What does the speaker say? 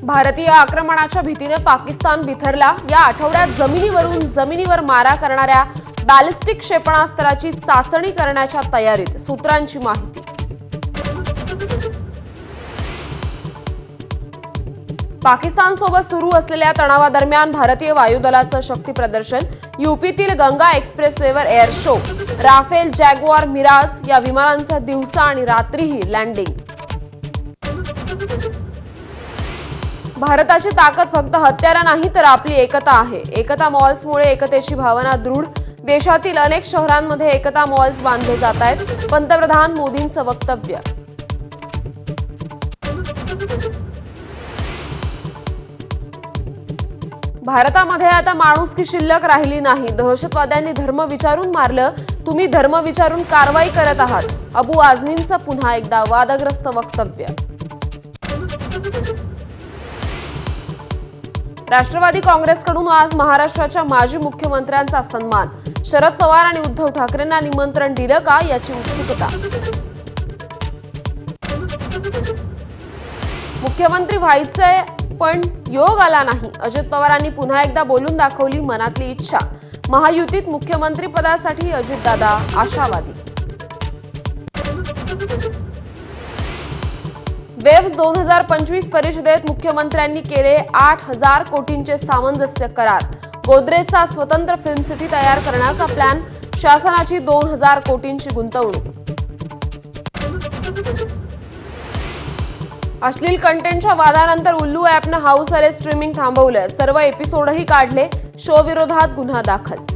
भारतीय आक्रमणाच्या भीतीने पाकिस्तान बिथरला। या आठवड्यात जमिनीवरून जमिनीवर मारा करणाऱ्या बॅलिस्टिक क्षेपणास्त्राची चाचणी करण्याच्या तयारीत, सूत्रांची माहिती। पाकिस्तानसोबत सुरू असलेल्या तणावादरम्यान भारतीय वायुदलाचं शक्ती प्रदर्शन, यूपीतील गंगा एक्सप्रेसवेवर air show, Rafale, Jaguar, Mirage या विमानांचं दिवसा आणि रात्रीही लँडिंग। भारताची ताकद फक्त हत्यारा नाही तर आपली एकता आहे। एकता मॉल्समुळे एकतेची भावना दृढ। देशातील अनेक शहरांमध्ये एकता मॉल्स बांधले जात आहेत। पंतप्रधान मोदींचं वक्तव्य। भारतामध्ये आता माणुसकी शिल्लक राहिली नाही। दहशतवाद्यांनी धर्म विचारून मारलं, तुम्ही धर्म विचारून कारवाई करत आहात। अबू आझमींचं पुन्हा एकदा वादग्रस्त वक्तव्य। राष्ट्रवादी काँग्रेसकडून आज महाराष्ट्राच्या माजी मुख्यमंत्र्यांचा सन्मान। शरद पवार आणि उद्धव ठाकरेंना निमंत्रण दिलं का याची उत्सुकता। मुख्यमंत्री व्हायचंय पण योग आला नाही। अजित पवारांनी पुन्हा एकदा बोलून दाखवली मनातली इच्छा। महायुतीत मुख्यमंत्री पदासाठी अजितदादा आशावादी। वेव्ह 2025 परिषदेत मुख्यमंत्र्यांनी केले 8,000 कोटींचे सामंजस्य करार। गोदरेजचा स्वतंत्र फिल्म सिटी तयार करण्याचा प्लॅन, शासनाची 2,000 कोटींची गुंतवणूक। अश्लील कंटेंटच्या वादानंतर उल्लू ॲपनं हाऊस अरेस्ट स्ट्रीमिंग थांबवलं, सर्व एपिसोडही काढले। शो विरोधात गुन्हा दाखल।